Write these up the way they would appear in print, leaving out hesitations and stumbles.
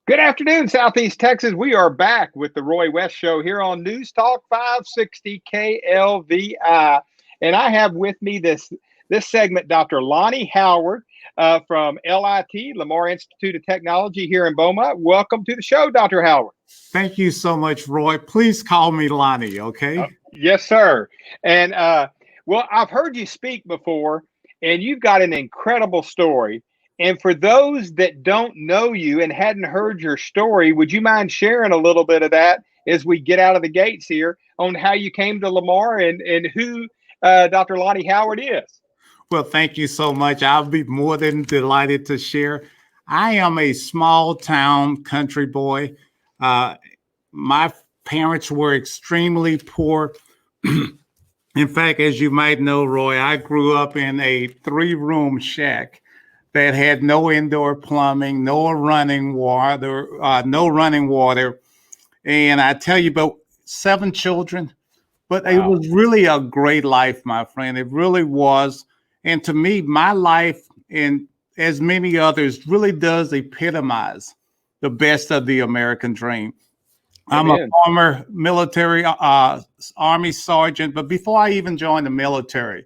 Good afternoon, Southeast Texas. We are back with the Roy West Show here on News Talk 560 KLVI. And I have with me this segment, Dr. Lonnie Howard from LIT, Lamar Institute of Technology here in Beaumont. Welcome to the show, Dr. Howard. Thank you so much, Roy. Please call me Lonnie, okay? Yes, sir. And well, I've heard you speak before, and you've got an incredible story. And for those that don't know you and hadn't heard your story, would you mind sharing a little bit of that as we get out of the gates here on how you came to Lamar and who Dr. Lonnie Howard is? Well, thank you so much. I'll be more than delighted to share. I am a small town country boy. My parents were extremely poor. In fact, as you might know, Roy, I grew up in a 3-room shack that had no indoor plumbing, no running water. And I tell you, about 7 children, but wow. It was really a great life, my friend. It really was. And to me, my life, and as many others, really does epitomize the best of the American dream. I'm a former military Army sergeant, but before I even joined the military,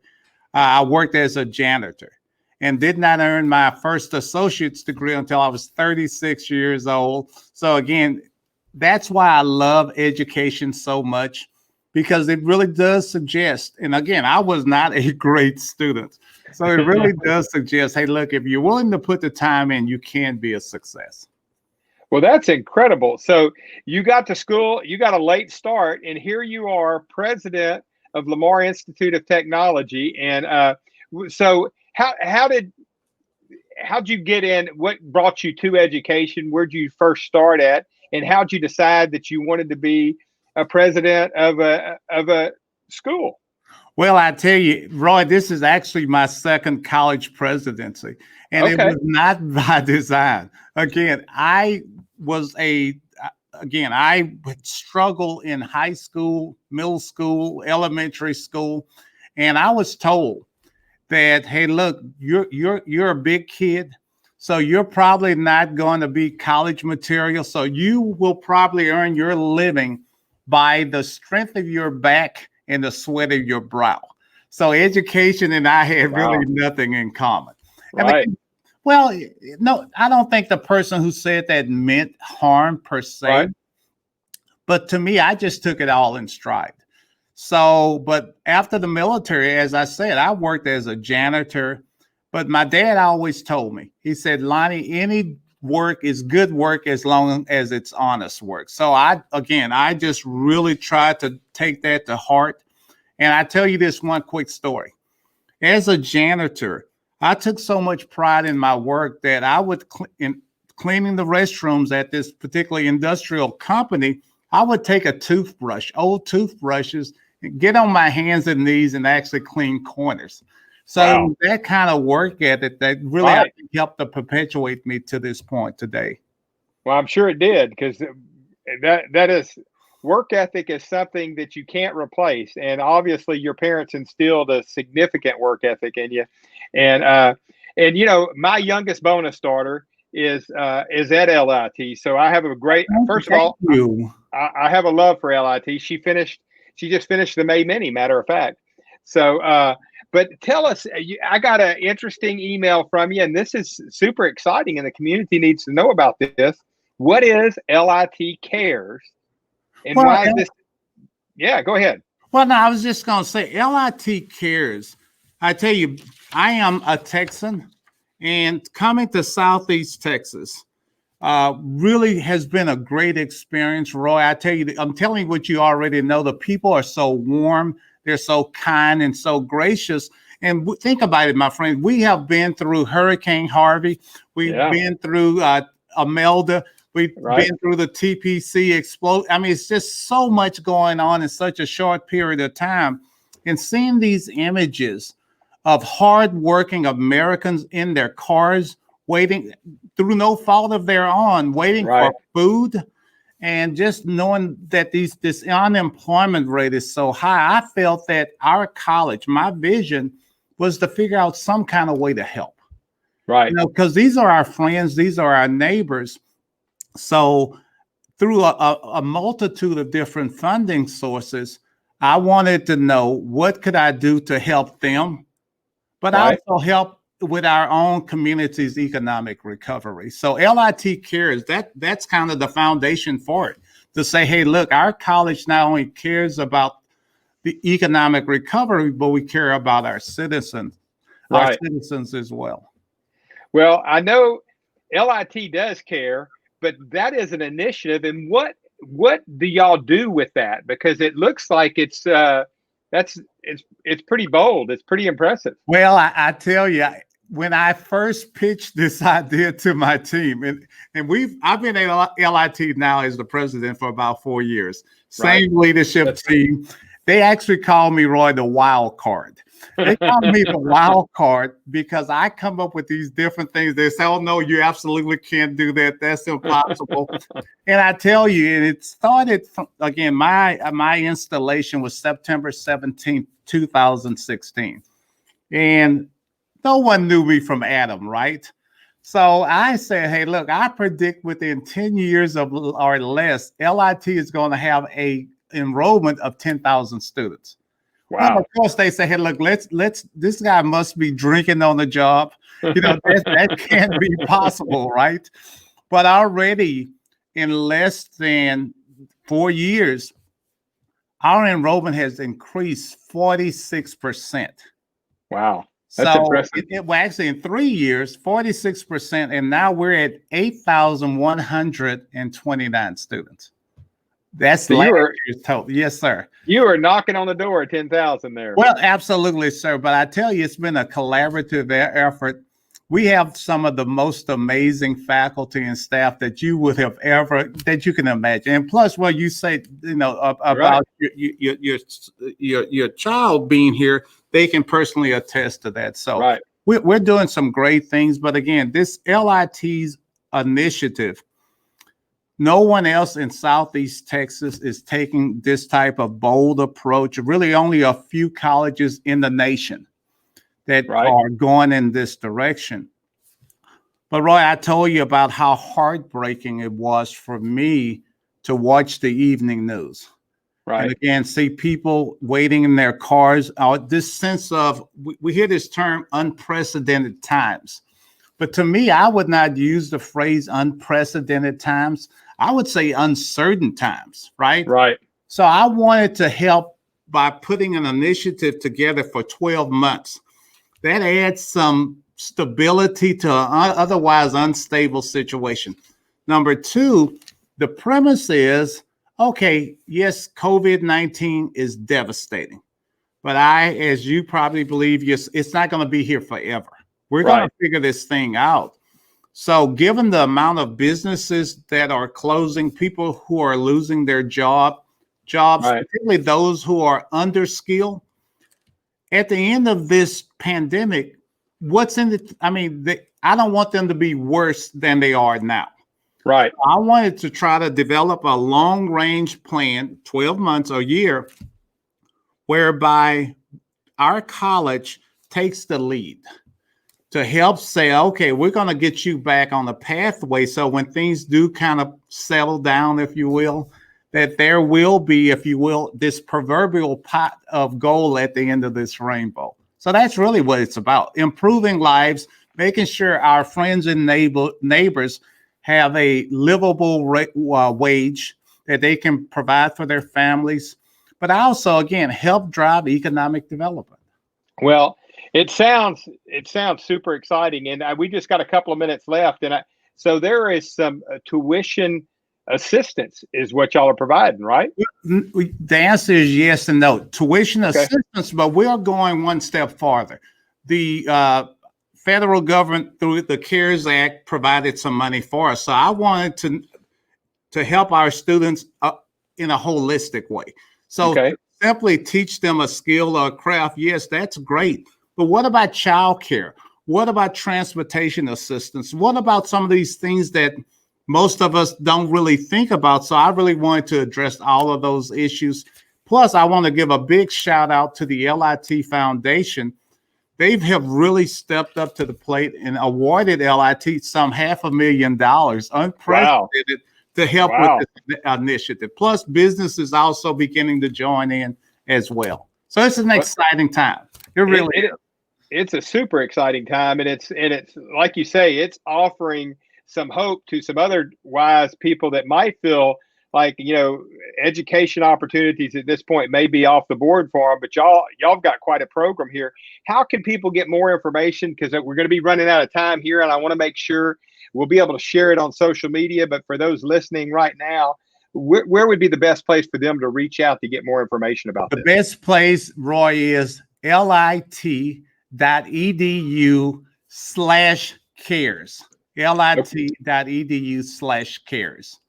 I worked as a janitor and did not earn my first associate's degree until I was 36 years old. So again, that's why I love education so much, because it really does suggest, and again, I was not a great student. So it really does suggest, hey, look, if you're willing to put the time in, you can be a success. Well, that's incredible. So you got to school, you got a late start, and here you are, president of Lamar Institute of Technology. And so how'd you get in? What brought you to education? Where'd you first start at? And how'd you decide that you wanted to be a president of a school? Well, I tell you, Roy, this is actually my second college presidency, and It was not by design. I would struggle in high school, middle school, elementary school, and I was told that, hey, look, you're a big kid, so you're probably not going to be college material, so you will probably earn your living by the strength of your back and the sweat of your brow. So education and I had really nothing in common. Right. Well, no, I don't think the person who said that meant harm per se. Right. But to me, I just took it all in stride. So, but after the military, as I said, I worked as a janitor. But my dad always told me, he said, Lonnie, any work is good work as long as it's honest work. So I just really tried to take that to heart. And I tell you this one quick story. As a janitor, I took so much pride in my work that I would, in cleaning the restrooms at this particular industrial company, I would take a toothbrush, old toothbrushes, and get on my hands and knees and actually clean corners. So that kind of work ethic that really I think helped to perpetuate me to this point today. Well, I'm sure it did, because that is, work ethic is something that you can't replace. And obviously your parents instilled a significant work ethic in you. And you know, my youngest bonus daughter is at LIT. So I have a great, first of all, I have a love for LIT. She just finished the May Mini, matter of fact. So, but tell us, I got an interesting email from you, and this is super exciting, and the community needs to know about this. What is LIT Cares, and why is this? Yeah, go ahead. Well, no, I was just going to say LIT Cares. I tell you, I am a Texan, and coming to Southeast Texas really has been a great experience, Roy. I tell you, I'm telling you what you already know. The people are so warm. They're so kind and so gracious. And think about it, my friend. We have been through Hurricane Harvey. We've been through Imelda. We've been through the TPC explode. I mean, it's just so much going on in such a short period of time. And seeing these images of hardworking Americans in their cars, waiting through no fault of their own, waiting for food. And just knowing that this unemployment rate is so high, I felt that our college, my vision was to figure out some kind of way to help. Right. You know, because these are our friends, these are our neighbors. So through a multitude of different funding sources, I wanted to know what could I do to help them, but Right. also help with our own community's economic recovery. So LIT cares. That's kind of the foundation for it. To say, hey, look, our college not only cares about the economic recovery, but we care about our Right. citizens as well. Well, I know LIT does care, but that is an initiative. And what do y'all do with that? Because it looks like it's pretty bold. It's pretty impressive. Well, I tell you, when I first pitched this idea to my team, and I've been at LIT now as the president for about 4 years. Right. Same leadership team. They actually call me, Roy, the wild card. They call me the wild card because I come up with these different things. They say, "Oh no, you absolutely can't do that. That's impossible." And I tell you, and it started from, again. My installation was September 17th, 2016. And no one knew me from Adam, right? So I said, hey, look, I predict within 10 years of or less, LIT is going to have a enrollment of 10,000 students. Well, Wow. of course, they say, hey, look, this guy must be drinking on the job. That can't be possible, right? But already in less than 4 years, our enrollment has increased 46%. Wow. That's So impressive. well, actually in 3 years, 46%, and now we're at 8,129 students. That's So last year's total. Yes, sir. you are knocking on the door at 10,000 there. Well, absolutely, sir. But I tell you, it's been a collaborative effort. We have some of the most amazing faculty and staff that you can imagine. And plus, well, you say, about Right. your child being here, they can personally attest to that. So Right. we're doing some great things. But again, this LIT's initiative, no one else in Southeast Texas is taking this type of bold approach. Really, only a few colleges in the nation that Right. are going in this direction. But Roy, I told you about how heartbreaking it was for me to watch the evening news. And Right. again, see people waiting in their cars. This sense of, we hear this term unprecedented times. But to me, I would not use the phrase unprecedented times. I would say uncertain times, right? Right. So I wanted to help by putting an initiative together for 12 months. That adds some stability to an otherwise unstable situation. Number two, the premise is, okay, yes, COVID-19 is devastating, but as you probably believe, yes, it's not going to be here forever. We're going to figure this thing out. So given the amount of businesses that are closing, people who are losing their jobs, Right. particularly those who are underskilled, at the end of this pandemic, what's in it? I mean, I don't want them to be worse than they are now. Right. I wanted to try to develop a long range plan, 12 months or a year, whereby our college takes the lead to help say, okay, we're going to get you back on the pathway. So when things do kind of settle down, if you will, that there will be, if you will, this proverbial pot of gold at the end of this rainbow. So that's really what it's about: improving lives, making sure our friends and neighbors have a livable wage that they can provide for their families, but also, again, help drive economic development. Well, it sounds super exciting, and we just got a couple of minutes left, so there is some tuition assistance is what y'all are providing, right? The answer is yes and no. Tuition assistance, but we are going one step farther. The federal government, through the CARES Act, provided some money for us. So I wanted to help our students in a holistic way. So simply teach them a skill or a craft, yes, that's great. But what about childcare? What about transportation assistance? What about some of these things that most of us don't really think about? So I really wanted to address all of those issues. Plus, I want to give a big shout out to the LIT Foundation they have really stepped up to the plate and awarded LIT some $500,000, unprecedented, to help with this initiative. Plus, businesses also beginning to join in as well. So it's an exciting time. It really is. It's a super exciting time, and it's like you say, it's offering some hope to some other wise people that might feel like, you know, education opportunities at this point may be off the board for them, but y'all have got quite a program here. How can people get more information? Because we're going to be running out of time here, and I want to make sure we'll be able to share it on social media. But for those listening right now, where would be the best place for them to reach out to get more information about this? The best place, Roy, is lit.edu/cares. lit.edu/cares.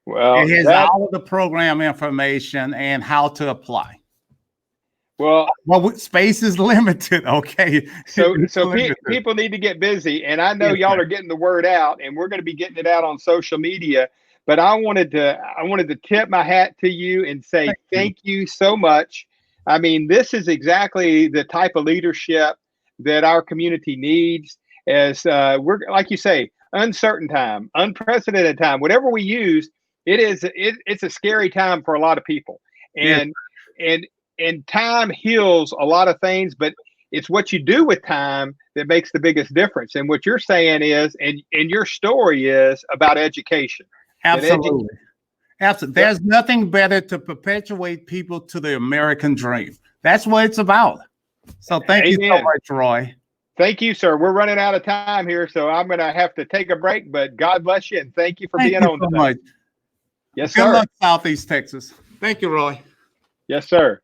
Well, it has all of the program information and how to apply. Well, space is limited. Okay. So people need to get busy, and I know y'all are getting the word out, and we're going to be getting it out on social media. But I wanted to tip my hat to you and say thank you so much. I mean, this is exactly the type of leadership that our community needs. As we're, like you say, uncertain time, unprecedented time, whatever we use. It's a scary time for a lot of people, and time heals a lot of things, but it's what you do with time that makes the biggest difference. And what you're saying is, and your story is about education. Absolutely. Absolutely. There's nothing better to perpetuate people to the American dream. That's what it's about. So thank you so much, Roy. Thank you, sir. We're running out of time here, so I'm going to have to take a break, but God bless you, and thank you for being on today. Much. Yes, sir. Good luck, Southeast Texas. Thank you, Roy. Yes, sir.